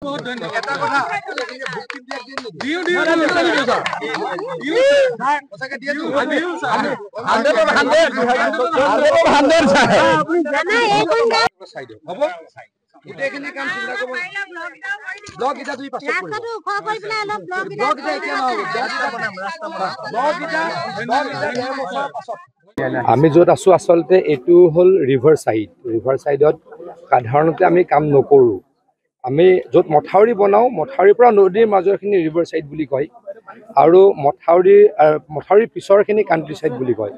বহুত ধন্যবাদ। এটা কথা দিও দিও সঁচাকে দিয়ে দিওঁ। হ'ব গোটেইখিনি কাম চিন্তা কৰিব। ব্লগ এটা তুমি পাছত কৰিব। ব্লগ এটা এতিয়া নহ'ব। ব্লগ এটা 1.5 বছৰ পাছত। আমি য'ত আছোঁ আচলতে এইটো হ'ল ৰিভাৰ ছাইডত সাধাৰণতে আমি কাম নকৰোঁ। আমি য'ত মথাউৰি বনাওঁ মথাউৰিৰ পৰা নদীৰ মাজৰখিনি ৰিভাৰ ছাইড বুলি কয় আৰু মথাউৰিৰ পিছৰখিনি কাণ্ট্ৰি ছাইড বুলি কয়।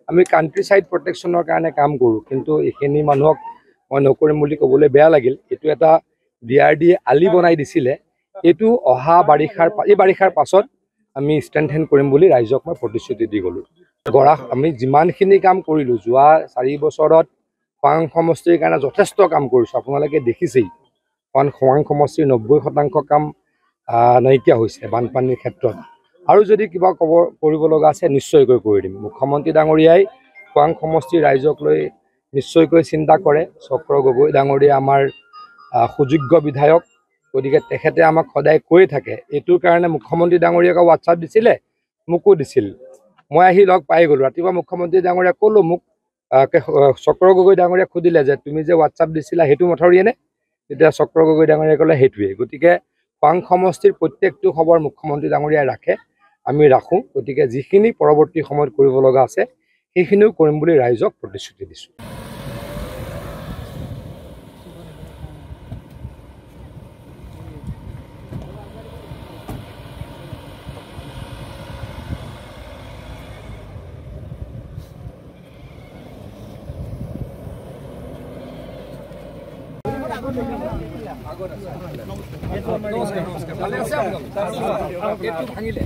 আমি কাণ্ট্ৰি ছাইড প্ৰটেকশ্যনৰ কাৰণে কাম কৰোঁ, কিন্তু এইখিনি মানুহক মই নকৰিম বুলি ক'বলৈ বেয়া লাগিল। এইটো এটা DRD আলি বনাই দিছিলে, এইটো বাৰিষাৰ পাছত আমি ষ্ট্ৰেংথেন কৰিম বুলি ৰাইজক মই প্ৰতিশ্ৰুতি দি গ'লোঁ। আমি যিমানখিনি কাম কৰিলোঁ যোৱা 4 বছৰত খোৱাং সমষ্টিৰ কাৰণে যথেষ্ট কাম কৰিছোঁ। আপোনালোকে দেখিছেই খোৱাং সমষ্টিৰ 90% কাম নাইকিয়া হৈছে বানপানীৰ ক্ষেত্ৰত। আৰু যদি কিবা কৰিব লগা আছে নিশ্চয়কৈ কৰি দিম। মুখ্যমন্ত্ৰী ডাঙৰীয়াই খোৱাং সমষ্টিৰ ৰাইজক লৈ নিশ্চয়কৈ চিন্তা কৰে। চক্ৰ গগৈ ডাঙৰীয়া আমাৰ সুযোগ্য বিধায়ক, গতিকে তেখেতে আমাক সদায় কৈ থাকে। এইটোৰ কাৰণে মুখ্যমন্ত্ৰী ডাঙৰীয়াক হোৱাটছআপ দিছিলে, মোকো দিছিল। মই আহি লগ পাই গ'লোঁ। ৰাতিপুৱা মুখ্যমন্ত্ৰী ডাঙৰীয়াক ক'লোঁ, মোক চক্ৰ গগৈ ডাঙৰীয়াক সুধিলে যে তুমি যে হোৱাটছআপ দিছিলা সেইটো মথাউৰিয়েনে? তেতিয়া চক্ৰ গগৈ ডাঙৰীয়াই ক'লে সেইটোৱে। গতিকে খোৱাং সমষ্টিৰ প্ৰত্যেকটো খবৰ মুখ্যমন্ত্ৰী ডাঙৰীয়াই ৰাখে, আমি ৰাখোঁ। গতিকে যিখিনি পৰৱৰ্তী সময়ত কৰিব লগা আছে সেইখিনিও কৰিম বুলি ৰাইজক প্ৰতিশ্ৰুতি দিছোঁ। নমস্কাৰ ভালে আছে আপোনালোক? এইটো ভাঙিলে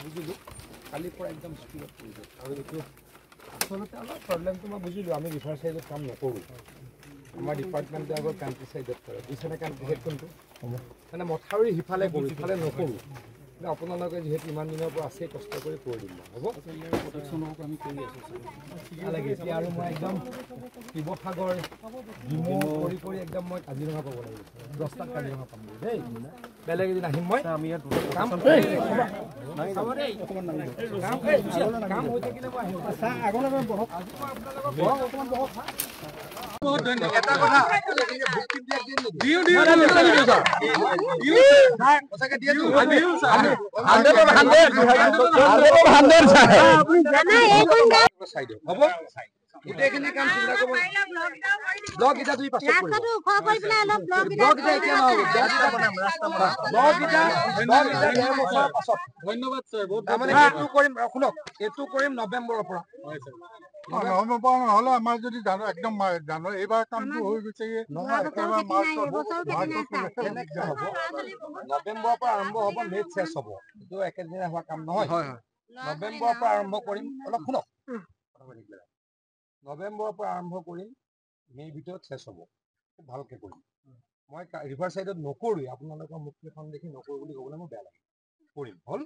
বুজিলোঁ কালিৰ পৰা একদম স্পীডত কৰিব। আৰু এইটো আচলতে অলপ প্ৰব্লেমটো মই বুজিলোঁ। আমি ৰিভাৰ ছাইডত কাম নকৰোঁ, আমাৰ ডিপাৰ্টমেণ্টে আগত কাণ্ট্ৰি ছাইডত কৰে। বুজিছেনে কাণ্ট্ৰি ছাইড কোনটো? মানে মথাউৰি সিফালে কৰোঁ, ইফালে নকৰোঁ। কিন্তু আপোনালোকে যিহেতু ইমান দিনৰ পৰা আছে কষ্ট কৰি দিম হ'ব। আমি কৰি আছোঁ লাগে এতিয়া। আৰু মই একদম শিৱসাগৰ ডিমৌ কৰি একদম মই কাজিৰঙা পাব লাগিব। 10টাত কাজিৰঙা পাম দেই। বেলেগ এদিন আহিম মই। আমি ইয়াত কাম হৈ থাকিলে মই আহিম। আগলৈ বহক, অকণমান বহক। বহুত ধন্যবাদ। এটা কথা দিও সঁচাকে দিয়ে দিওঁ। হ'ব গোটেইখিনি কাম চিন্তা কৰিব। ব্লগ এটা তুমি পাছত কৰিব। ব্লগ এটা এতিয়া নহ'ব। ব্লগ এটা 1.5 বছৰ পাছত। ধন্যবাদ ছাৰ। বহুত তাৰমানে এইটো কৰিম, শুনক, এইটো কৰিম নৱেম্বৰৰ পৰা। নৱেম্বৰ পৰা নহ'লে আমাৰ যদি একদম জানুৱাৰী এইবাৰ কামটো হৈ গৈছে নহয়, একেবাৰে মাৰ্চত কেনেকৈ হ'ব? নৱেম্বৰৰ পৰা আৰম্ভ হ'ব, মে'ত শেষ হ'ব। এইটো একেদিনাই হোৱা কাম নহয়। নৱেম্বৰৰ পৰা আৰম্ভ কৰিম। অলপ শুনক, নৱেম্বৰৰ পৰা আৰম্ভ কৰিম, মে'ৰ ভিতৰত শেষ হ'ব। খুব ভালকৈ কৰিম। মই ৰিভাৰ ছাইডত নকৰোঁৱেই। আপোনালোকৰ মুখকেইখন দেখি নকৰোঁ বুলি ক'বলৈ মোৰ বেয়া লাগে। কৰিম হ'ল।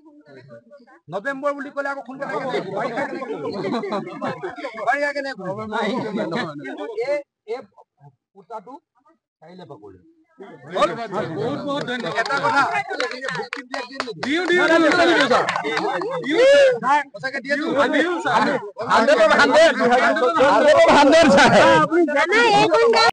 নৱেম্বৰ বুলি ক'লে আকৌ সোনকালে বাৰিষা কেনেকৈ এই সূতাটো কাইলৈ পৰা কৰিম। বহুত ধন্যবাদ। এটা কথা দিও সঁচাকে দিয়ে দিওঁ।